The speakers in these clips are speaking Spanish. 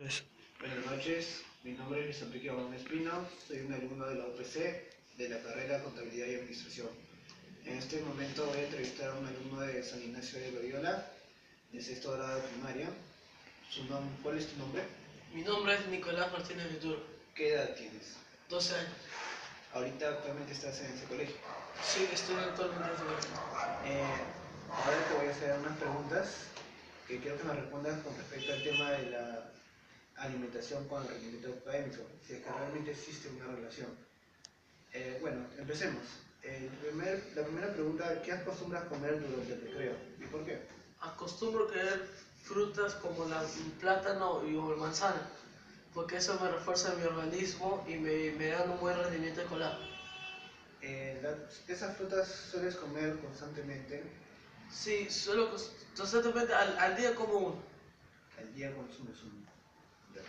Pues, Buenas noches, mi nombre es Luis Enrique Obón Espino, soy un alumno de la UPC de la carrera Contabilidad y Administración. En este momento voy a entrevistar a un alumno de San Ignacio de Loyola, de sexto grado de primaria. ¿Cuál es tu nombre? Mi nombre es Nicolás Martínez Vituro, ¿Qué edad tienes? 12 años. Ahorita actualmente estás en ese colegio. Sí, estoy actualmente en ese colegio. Ahora te voy a hacer unas preguntas que quiero que me respondas con respecto al tema de la alimentación con el rendimiento académico, si es que realmente existe una relación. Bueno, empecemos. La primera pregunta, ¿qué acostumbras comer durante el recreo? ¿Y por qué? Acostumbro a comer frutas como el plátano o la manzana, porque eso me refuerza mi organismo y me da un buen rendimiento escolar. ¿Esas frutas sueles comer constantemente? Sí, constantemente al día como uno. Al día consumes uno. Ya.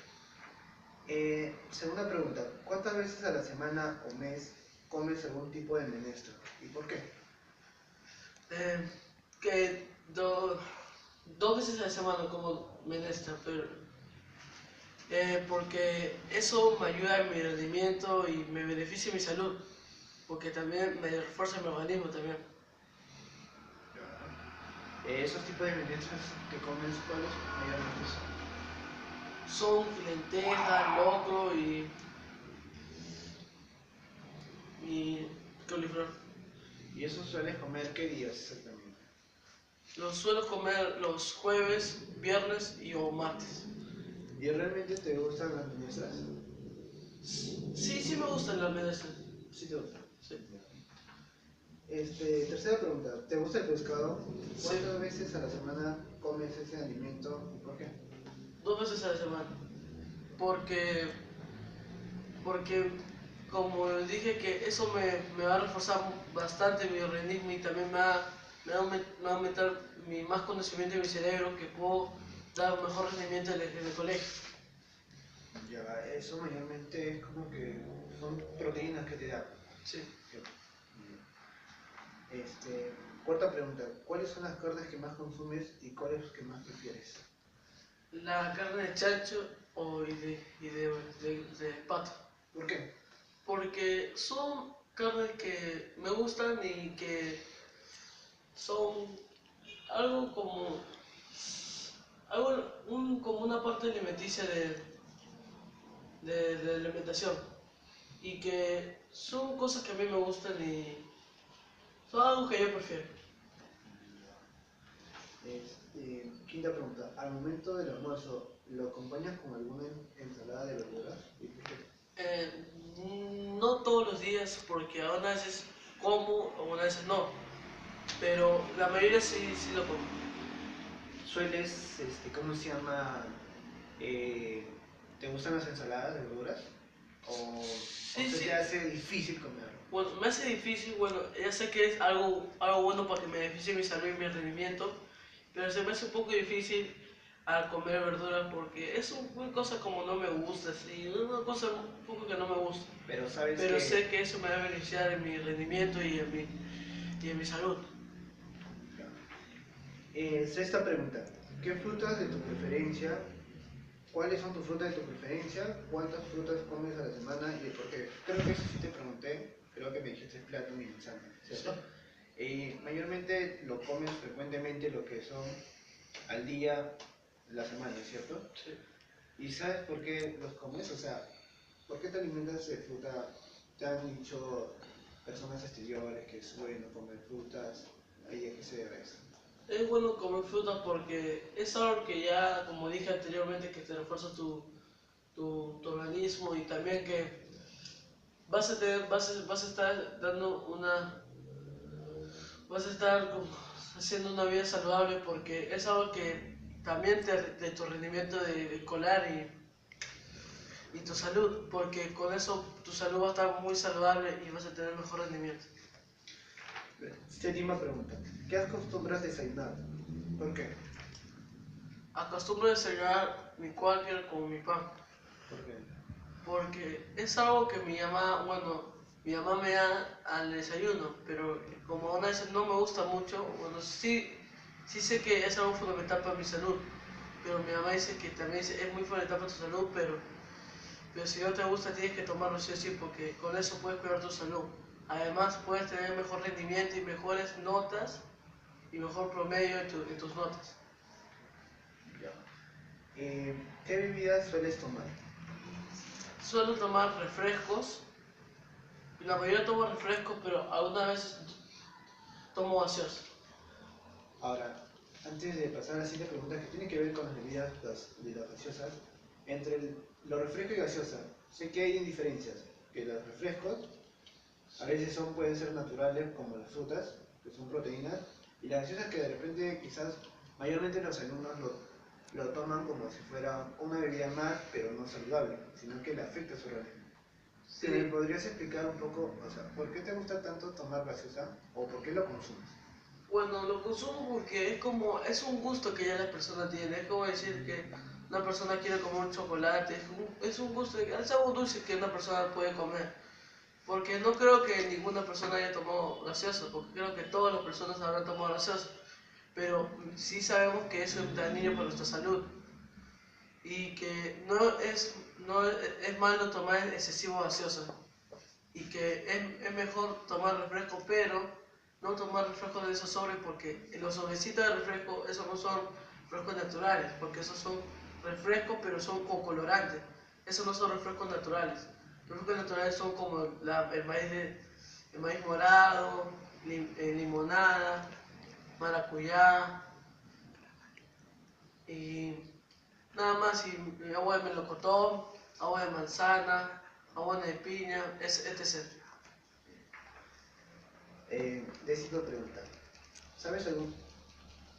Segunda pregunta, ¿cuántas veces a la semana o mes comes algún tipo de menestra? ¿Y por qué? Eh, que dos veces a la semana como menestra, pero porque eso me ayuda en mi rendimiento y me beneficia mi salud, porque también me refuerza mi organismo también. Esos tipos de menestras que comes, ¿cuáles mayormente son? Son lentejas, locro y coliflor. ¿Y eso sueles comer qué días exactamente? Los suelo comer los jueves, viernes o martes. ¿Y realmente te gustan las menestras? Sí me gustan las medicinas. Sí te gustan. Sí. Tercera pregunta, ¿te gusta el pescado? Sí. ¿Cuántas veces a la semana comes ese alimento y por qué? 2 veces a la semana. Porque, porque como dije que eso me va a reforzar bastante mi organismo y también me va a aumentar más conocimiento de mi cerebro, que puedo dar un mejor rendimiento en el colegio. Ya, eso mayormente es como que son proteínas que te dan. Sí. Cuarta pregunta, ¿cuáles son las carnes que más consumes y cuáles que más prefieres? La carne de chancho de pato. ¿Por qué? Porque son carnes que me gustan y que son algo como una parte alimenticia de la alimentación. Y que son cosas que a mí me gustan y son algo que yo prefiero. Quinta pregunta, al momento del almuerzo, ¿lo acompañas con alguna ensalada de verduras? ¿Y por qué? No todos los días, porque a unas veces como, a unas veces no. Pero la mayoría sí lo como. ¿Sueles, cómo se llama? ¿Te gustan las ensaladas de verduras? ¿O se Sí. te hace difícil comerlo? Bueno, me hace difícil, bueno, ya sé que es algo bueno para que me beneficie mi salud y mi rendimiento, pero se me hace un poco difícil al comer verduras porque es una cosa como no me gusta, sí, una cosa un poco que no me gusta. Pero sabes Pero que... sé que eso me va a beneficiar en mi rendimiento y en mi salud. Sexta pregunta, ¿qué frutas de tu preferencia? ¿Cuáles son tus frutas de tu preferencia? ¿Cuántas frutas comes a la semana y por qué? Creo que eso sí te pregunté, creo que me dijiste plátano y manzana, ¿cierto? Mayormente lo comes frecuentemente lo que son al día, la semana, ¿cierto? Sí. ¿Y sabes por qué los comes? O sea, ¿por qué te alimentas de fruta? Te han dicho personas exteriores que es bueno comer frutas, ¿y a qué se debe eso? Es bueno comer frutas porque es algo que ya, como dije anteriormente, que te refuerza tu organismo y también que vas a estar dando vas a estar haciendo una vida saludable porque es algo que también de tu rendimiento escolar y tu salud, porque con eso tu salud va a estar muy saludable y vas a tener mejor rendimiento. Séptima pregunta, ¿qué acostumbras desayunar? ¿Por qué? Acostumbro a desayunar mi cuáquer con mi pan. ¿Por qué? Porque es algo que mi mamá me da al desayuno, pero como a veces no me gusta mucho, sí sé que es algo fundamental para mi salud, pero mi mamá dice que también es muy fundamental para tu salud, pero si no te gusta tienes que tomarlo sí o sí, porque con eso puedes cuidar tu salud. Además puedes tener mejor rendimiento y mejores notas y mejor promedio en tus notas. Ya. ¿Qué bebidas sueles tomar? Suelo tomar refrescos, la mayoría tomo refrescos, pero algunas veces tomo gaseosa. Ahora, antes de pasar a la siguiente pregunta que tiene que ver con las bebidas de las gaseosas, entre los refrescos y gaseosa, sé que hay diferencias, que los refrescos a veces pueden ser naturales como las frutas, que son proteínas, y las gaseosas que de repente quizás mayormente los alumnos lo toman como si fuera una bebida más, pero no saludable, sino que le afecta a su organismo. Sí. ¿Me podrías explicar un poco, o sea, por qué te gusta tanto tomar gaseosa o por qué lo consumes? Bueno, lo consumo porque es un gusto que ya la persona tiene. Es como decir que una persona quiere comer un chocolate. Es un gusto, es algo dulce que una persona puede comer. Porque no creo que ninguna persona haya tomado gaseosa, porque creo que todas las personas habrán tomado gaseosa. Pero sí sabemos que eso es dañino para nuestra salud. Y que no es malo tomar excesivo gaseosa. Y que es mejor tomar refresco, pero no tomar refrescos de esos sobres, porque los sobrecitos de refresco, esos no son refrescos naturales, porque esos son refrescos pero son con colorantes. Esos no son refrescos naturales. Los refrescos naturales son como el maíz morado, limonada, maracuyá y nada más, y agua de melocotón, agua de manzana, agua de piña, etc. Décima pregunta. ¿Sabes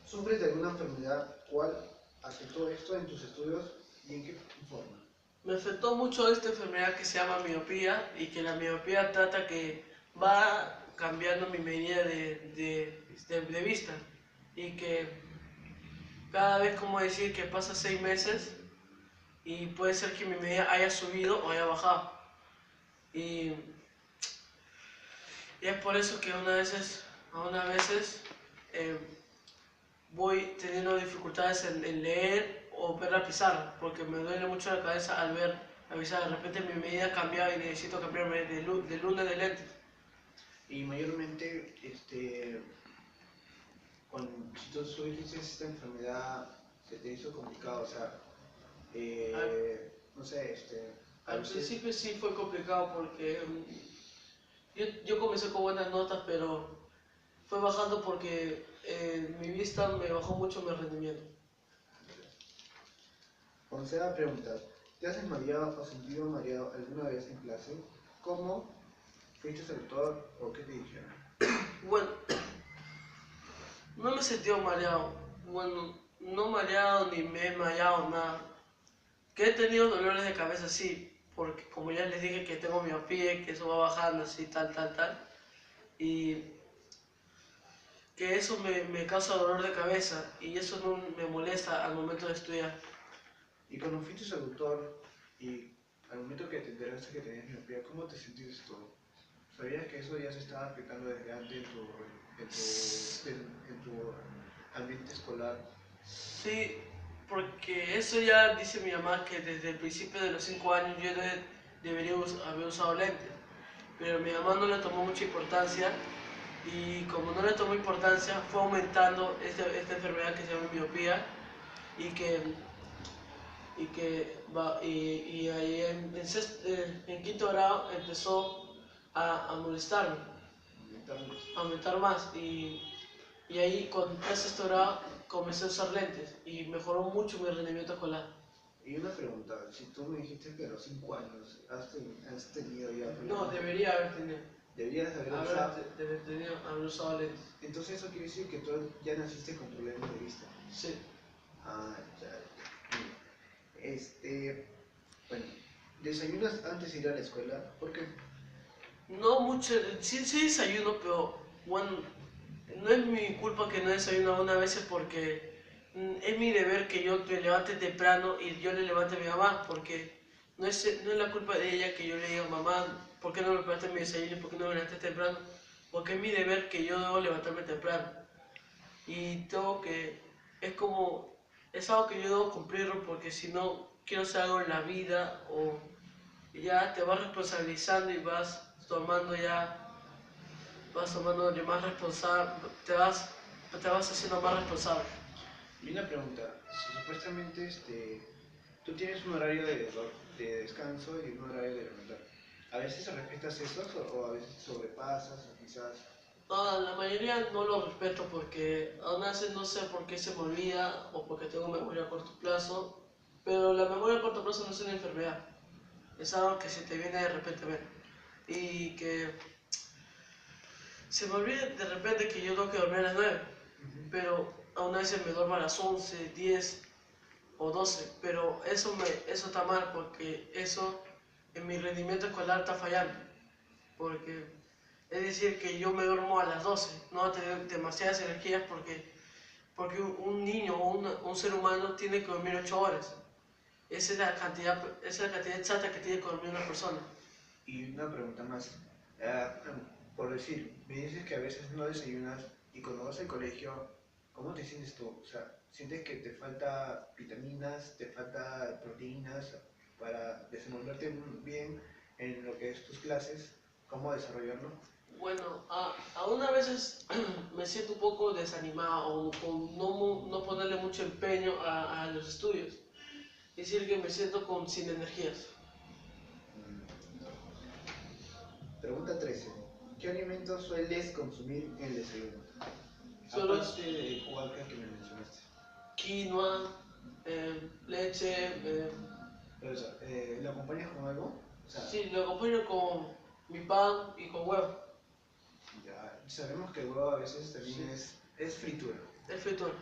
¿Sufres de alguna enfermedad? ¿Cuál afectó esto en tus estudios y en qué forma? Me afectó mucho esta enfermedad que se llama miopía y que la miopía trata que va cambiando mi medida de vista y que cada vez, como decir, que pasa 6 meses y puede ser que mi medida haya subido o haya bajado. Y es por eso que a unas veces eh, voy teniendo dificultades en leer o ver la pizarra, porque me duele mucho la cabeza al ver la pizarra. De repente mi medida ha cambiado y necesito cambiarme de luna de lentes. Y mayormente, si tú tuviste esta enfermedad, se te hizo complicado, o sea, Al, no sé, a al veces, principio sí fue complicado porque yo comencé con buenas notas, pero fue bajando porque mi vista me bajó mucho mi rendimiento. cuando se da preguntas, ¿te has desmayado o sentido mareado alguna vez en clase? ¿Cómo fuiste al doctor o qué te dijeron? Bueno, no me he sentido mareado. Bueno, no mareado ni me he desmayado, nada. Que he tenido dolores de cabeza, sí, porque como ya les dije que tengo miopía, que eso va bajando así, tal. Y que eso me causa dolor de cabeza y eso no me molesta al momento de estudiar. Y cuando fuiste al doctor y al momento que te enteraste que tenías miopía, ¿cómo te sentiste tú? ¿Sabías que eso ya se estaba aplicando desde antes en tu ambiente escolar? Sí, porque eso ya dice mi mamá que desde el principio de los 5 años yo debería haber usado lentes, pero mi mamá no le tomó mucha importancia y como no le tomó importancia fue aumentando esta enfermedad que se llama miopía y y ahí en quinto grado empezó a molestarme, Aumentarlos. a aumentar más y ahí con sexto grado comencé a usar lentes y mejoró mucho mi rendimiento escolar. Y una pregunta, si tú me dijiste que a los 5 años has tenido ya No, problemas, debería haber tenido, deberías haber usado, haber usado lentes. entonces eso quiere decir que tú ya naciste con problemas de vista. Sí. Ah, ya. Bueno, ¿desayunas antes de ir a la escuela? ¿Por qué? No mucho, sí desayuno, pero bueno, no es mi culpa que no desayuno algunas veces porque es mi deber que yo me levante temprano y yo le levante a mi mamá, porque no es la culpa de ella que yo le diga, mamá, ¿por qué no me preparaste mi desayuno y por qué no me levantaste temprano? Porque es mi deber que yo debo levantarme temprano. Y tengo que, es como es algo que yo debo cumplirlo porque si no quiero hacer algo en la vida o ya te vas responsabilizando y vas tomando de más responsable, te vas haciendo más responsable. Y una pregunta, si supuestamente tú tienes un horario de descanso y un horario de levantar, ¿a veces respetas esos o a veces sobrepasas o quizás... No, la mayoría no lo respeto porque a veces no sé por qué se me olvida o porque tengo memoria a corto plazo, pero la memoria a corto plazo no es una enfermedad, es algo que se te viene de repente y que se me olvida de repente que yo tengo que dormir a las 9, pero aún así me duermo a las 11, 10 o 12, pero eso está mal porque eso en mi rendimiento escolar está fallando, porque es decir que yo me duermo a las 12, no voy a tener demasiadas energías porque un niño o un ser humano tiene que dormir 8 horas. Esa es la cantidad exacta que tiene que dormir una persona. Y una pregunta más, ah, por decir, me dices que a veces no desayunas y cuando vas al colegio, ¿cómo te sientes tú? O sea, ¿sientes que te falta vitaminas, te falta proteínas para desenvolverte bien en lo que es tus clases? ¿Cómo desarrollarlo? Bueno, aún a veces me siento un poco desanimado o con no ponerle mucho empeño a los estudios. Es decir, que me siento sin energías. Pregunta 13. ¿Qué alimentos sueles consumir en el desayuno? Solo Aparte de Huaca que me mencionaste. quinoa, leche. Pero eso, ¿lo acompañas con algo? O sea, Sí, lo acompaño con mi pan y con huevo. ya sabemos que el huevo a veces también Sí, es fritura. el fritura.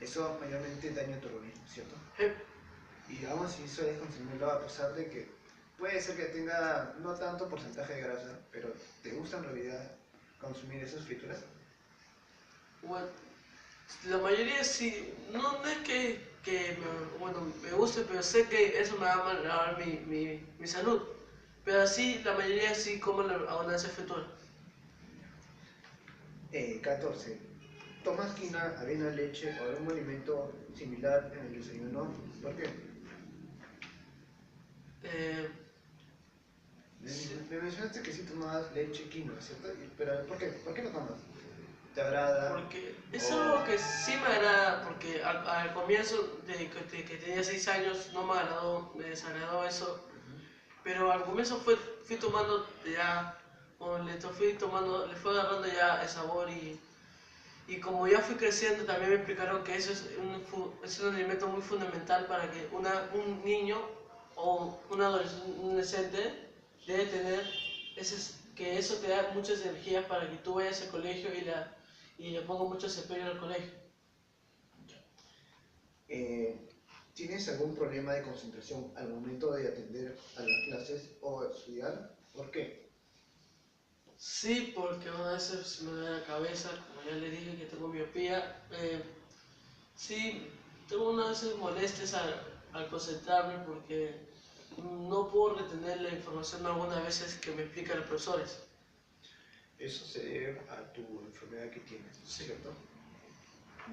Eso mayormente daña tu organismo, ¿cierto? Eh, Y aún así sueles consumirlo a pesar de que puede ser que tenga no tanto porcentaje de grasa, pero ¿te gusta en realidad consumir esas frituras? Bueno, la mayoría sí, no es bueno, me guste, pero sé que eso me va a mejorar mi salud. Pero sí, la mayoría sí como aún hace fritura. 14. ¿Tomas quinoa, avena, leche o algún alimento similar en el desayuno? ¿Por qué? Eh, Me, sí, me mencionaste que sí tomabas leche, quinoa, ¿cierto? Pero ¿por qué? ¿Por qué lo tomas? ¿Te agrada? porque es ¿O algo que sí me agrada, porque al comienzo que tenía 6 años no me agradó, me desagradó eso, pero al comienzo fui tomando ya, o le fue agarrando ya el sabor y como ya fui creciendo también me explicaron que eso es un alimento muy fundamental para que un niño o un adolescente debe tener, que eso te da muchas energías para que tú vayas al colegio y le pongas mucho empeño al colegio. eh, tienes algún problema de concentración al momento de atender a las clases o estudiar? ¿Por qué? Sí, porque a veces se me duele la cabeza, como ya le dije que tengo miopía. Sí, tengo unas veces molestias al concentrarme porque no puedo retener la información algunas veces que me explican los profesores. Eso se debe a tu enfermedad que tienes, Sí. ¿cierto?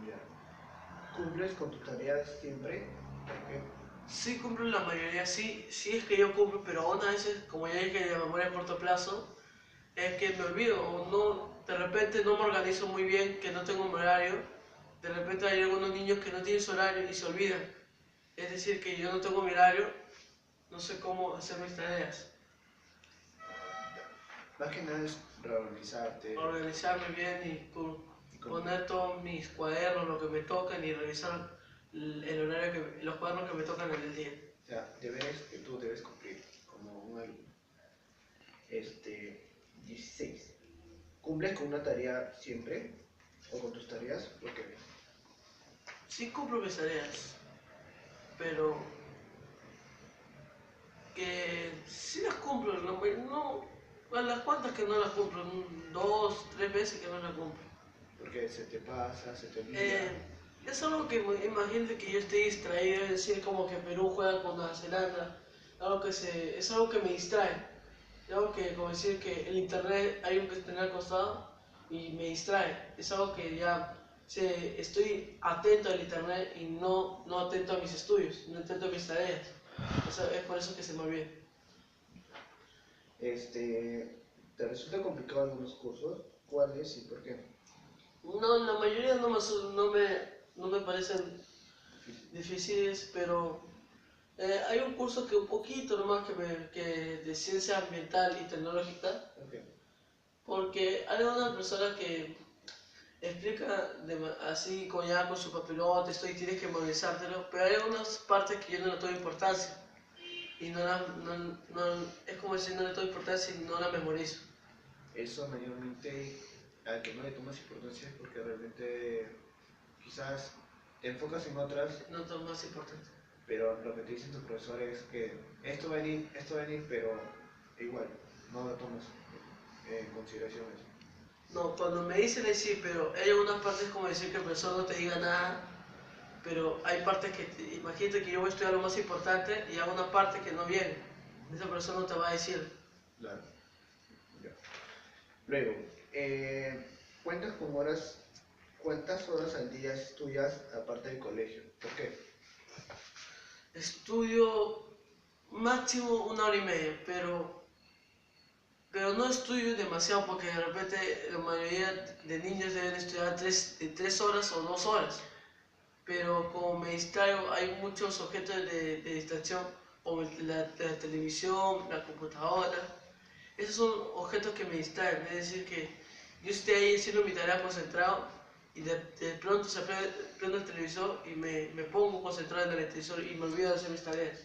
Ya. ¿Cumples con tus tareas siempre? ¿Por qué? Sí cumplo la mayoría, sí, sí es que yo cumplo, pero aún a veces, como ya dije, de memoria a corto plazo, es que me olvido o no, de repente no me organizo muy bien, que no tengo un horario. De repente hay algunos niños que no tienen su horario y se olvidan. Es decir, que yo no tengo mi horario, no sé cómo hacer mis tareas. Más que nada es reorganizarte Organizarme bien y y con... poner todos mis cuadernos, lo que me tocan y revisar el horario los cuadernos que me tocan en el día. O sea, deberes que tú debes cumplir como un alumno. 16. ¿Cumples con una tarea siempre? ¿O con tus tareas? ¿Por qué? Sí cumplo mis tareas, pero que sí las cumplo, a las cuantas que no las cumplo, 2, 3 veces que no las cumplo. Porque se te pasa, se te olvida. Eh, es algo que imagínate que yo esté distraído, es decir, como que Perú juega con Nueva Zelanda, es algo que me distrae, es algo que, como decir que el internet hay un que tener al costado y me distrae, es algo que ya si estoy atento al internet y no atento a mis estudios, no atento a mis tareas. Es por eso que se me olvida. ¿Te resulta complicado algunos cursos? ¿Cuáles y por qué? No, la mayoría no me parecen difíciles, pero hay un curso que un poquito nomás que de ciencia ambiental y tecnológica, Okay. porque hay una persona que explica así con ya con su papelote, esto y tienes que memorizártelo, pero hay unas partes que yo no le doy importancia y es como decir no le doy importancia y no la memorizo. Eso mayormente al que no le tomas importancia es porque realmente quizás te enfocas en otras, No es lo más importante. pero lo que te dicen tus profesores es que esto va a venir, pero igual, no lo tomas en consideración eso. No, cuando me dicen así, pero hay algunas partes como decir que el profesor no te diga nada, pero hay partes que, imagínate que yo voy a estudiar lo más importante y hago una parte que no viene. Esa persona no te va a decir. Claro. Ya. Luego, ¿cuentas con horas, cuántas horas al día estudias aparte del colegio? ¿Por qué? Estudio máximo 1 hora y media, pero no estudio demasiado porque de repente la mayoría de niños deben estudiar 3 horas o 2 horas. Pero como me distraigo, hay muchos objetos de distracción, como la televisión, la computadora. Esos son objetos que me distraen, es decir, que yo estoy ahí haciendo mi tarea concentrado y de pronto prendo el televisor y me pongo concentrado en el televisor y me olvido de hacer mis tareas.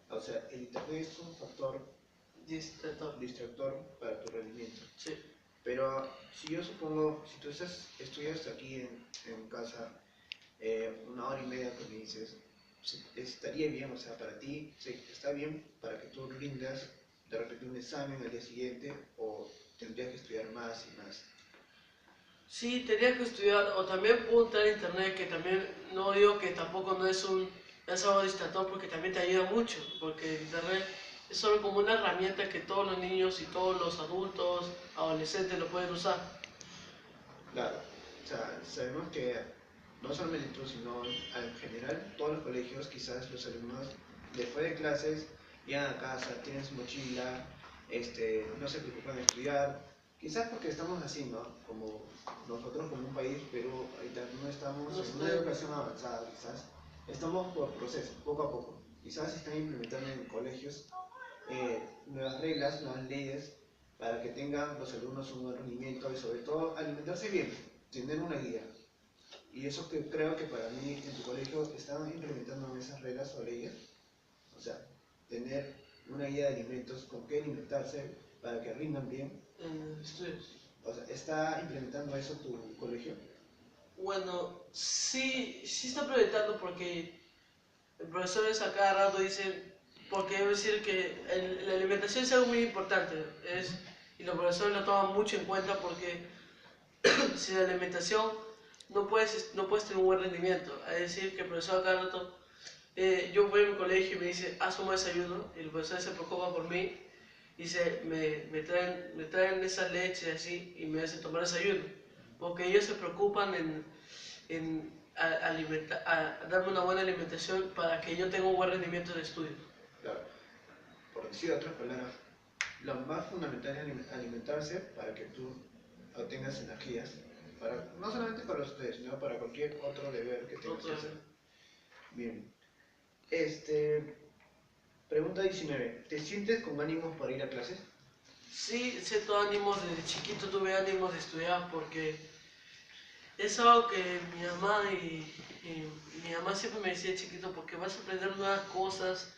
O sea, el internet es un factor Distractor. distractor para tu rendimiento. Sí. Pero si yo supongo, si tú estudias aquí en casa 1 hora y media que me dices, estaría bien, o sea, para ti está bien para que tú rindas de repente un examen al día siguiente o tendrías que estudiar más y más. Sí, tenía que estudiar, o también puedo entrar a internet, que también no digo que tampoco no es algo distractor porque también te ayuda mucho, porque internet es solo como una herramienta que todos los niños y todos los adultos, adolescentes lo pueden usar. Claro, o sea, sabemos que no solamente tú, sino en general todos los colegios, quizás los alumnos después de clases llegan a casa, tienen su mochila, no se preocupan de estudiar, quizás porque estamos así, ¿no? Como nosotros como un país, Perú, ahorita no estamos No en una sé, educación avanzada, quizás estamos por proceso, poco a poco. Quizás se están implementando en colegios nuevas reglas, nuevas leyes para que tengan los alumnos un buen rendimiento y sobre todo alimentarse bien, tener una guía. Y eso que creo que para mí en tu colegio están implementando esas reglas o leyes, o sea, tener una guía de alimentos, con qué alimentarse para que rindan bien. en estudios. O sea, ¿está implementando eso tu colegio? Bueno, sí está proyectando porque el profesor a cada rato dice, porque debo decir que la alimentación es algo muy importante, y los profesores lo toman mucho en cuenta porque sin alimentación no puedes tener un buen rendimiento. Es decir, que el profesor a cada rato, yo voy a mi colegio y me dice, haz un desayuno, y el profesor se preocupa por mí, y me traen esas leches así y me hacen tomar desayuno, porque ellos se preocupan a darme una buena alimentación para que yo tenga un buen rendimiento de estudio. Claro, por decir de otras palabras, lo más fundamental es alimentarse para que tú obtengas energías, no solamente para ustedes, sino para cualquier otro deber que tengas que hacer. Bien. Pregunta 19. ¿Te sientes con ánimos para ir a clases? Sí, siento ánimos, desde chiquito tuve ánimos de estudiar porque es algo que mi mamá siempre me decía chiquito, porque vas a aprender nuevas cosas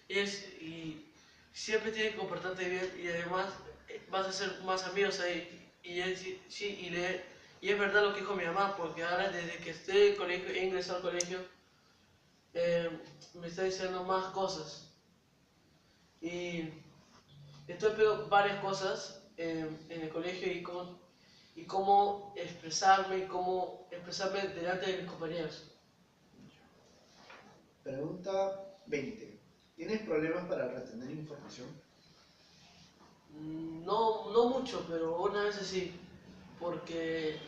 y siempre tienes que comportarte bien y además vas a hacer más amigos ahí. Sí, y es verdad lo que dijo mi mamá, porque ahora desde que estoy en el colegio, he ingresado al colegio, me está diciendo más cosas. Y estoy aprendiendo varias cosas en el colegio y cómo expresarme y cómo expresarme delante de mis compañeros. Pregunta 20. ¿Tienes problemas para retener información? No mucho, pero una vez sí, porque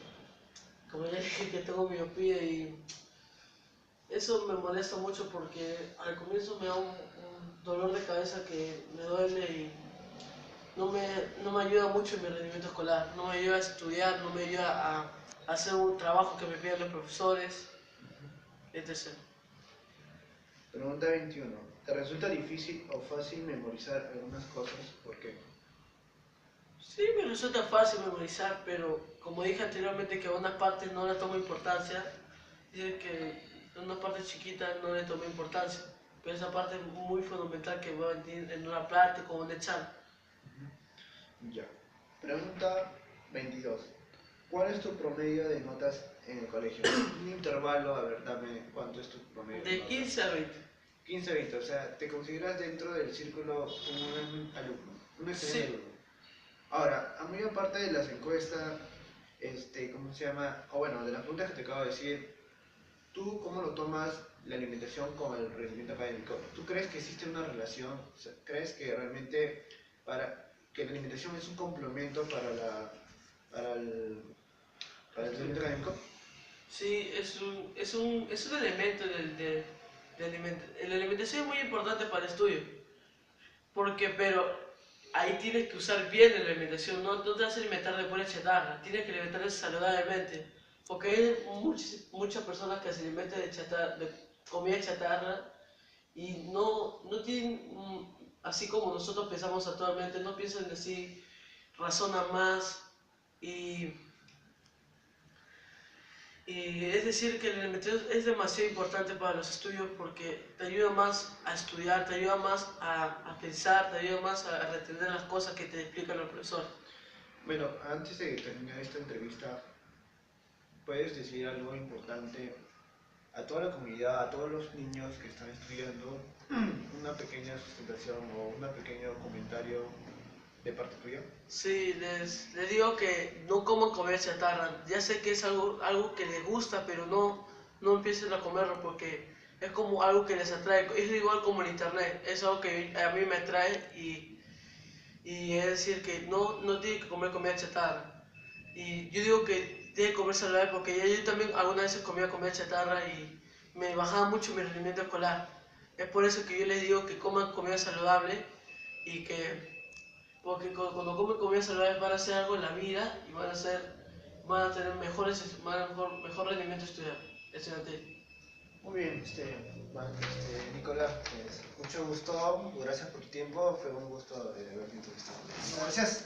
como ya dije que tengo miopía y eso me molesta mucho porque al comienzo me da un dolor de cabeza que me duele y no me ayuda mucho en mi rendimiento escolar, no me ayuda a estudiar, no me ayuda a hacer un trabajo que me piden los profesores, etc. Pregunta 21. ¿Te resulta difícil o fácil memorizar algunas cosas? ¿Por qué? Sí, me resulta fácil memorizar, pero como dije anteriormente que a unas partes no le tomo importancia, dice que a unas partes chiquitas no le tomo importancia, pero esa parte es muy fundamental que va en una práctica o un examen. Ya. Pregunta 22. ¿Cuál es tu promedio de notas en el colegio? Un intervalo, a ver, dame cuánto es tu promedio de De notas. 15 a 20. 15, 20, o sea, te consideras dentro del círculo un alumno, un excelente Sí, alumno. Ahora, a mí aparte de las encuestas, ¿cómo se llama? O bueno, de las preguntas que te acabo de decir, ¿tú cómo lo tomas la alimentación con el rendimiento académico? ¿Tú crees que existe una relación? O sea, ¿crees que realmente que la alimentación es un complemento para el, para el rendimiento académico? sí, es un elemento la alimentación es muy importante para el estudio, porque, pero ahí tienes que usar bien la alimentación, no te vas a alimentar de pura chatarra, tienes que alimentarte saludablemente, porque hay muchas personas que se alimentan de comida chatarra y no tienen, así como nosotros pensamos actualmente, no piensan así, razonan más y y es decir, que la alimentación es demasiado importante para los estudios porque te ayuda más a estudiar, te ayuda más a pensar, te ayuda más a retener las cosas que te explican los profesores. Bueno, antes de terminar esta entrevista, ¿puedes decir algo importante a toda la comunidad, a todos los niños que están estudiando, una pequeña sustentación o un pequeño comentario de parte tuya? Sí, les digo que no coman comer chatarra. Ya sé que es algo que les gusta, pero no empiecen a comerlo porque es como algo que les atrae. Es igual como el internet, es algo que a mí me atrae y es decir que no tienen que comer comida chatarra. Y yo digo que tiene que comer saludable porque ya yo también algunas veces comía comida chatarra y me bajaba mucho mi rendimiento escolar. Es por eso que yo les digo que coman comida saludable y que, porque cuando comen comida saludable van a hacer algo en la vida y van a tener mejor rendimiento estudiantil. Muy bien, Nicolás, pues, mucho gusto, gracias por tu tiempo, fue un gusto haberte entrevistado. Gracias.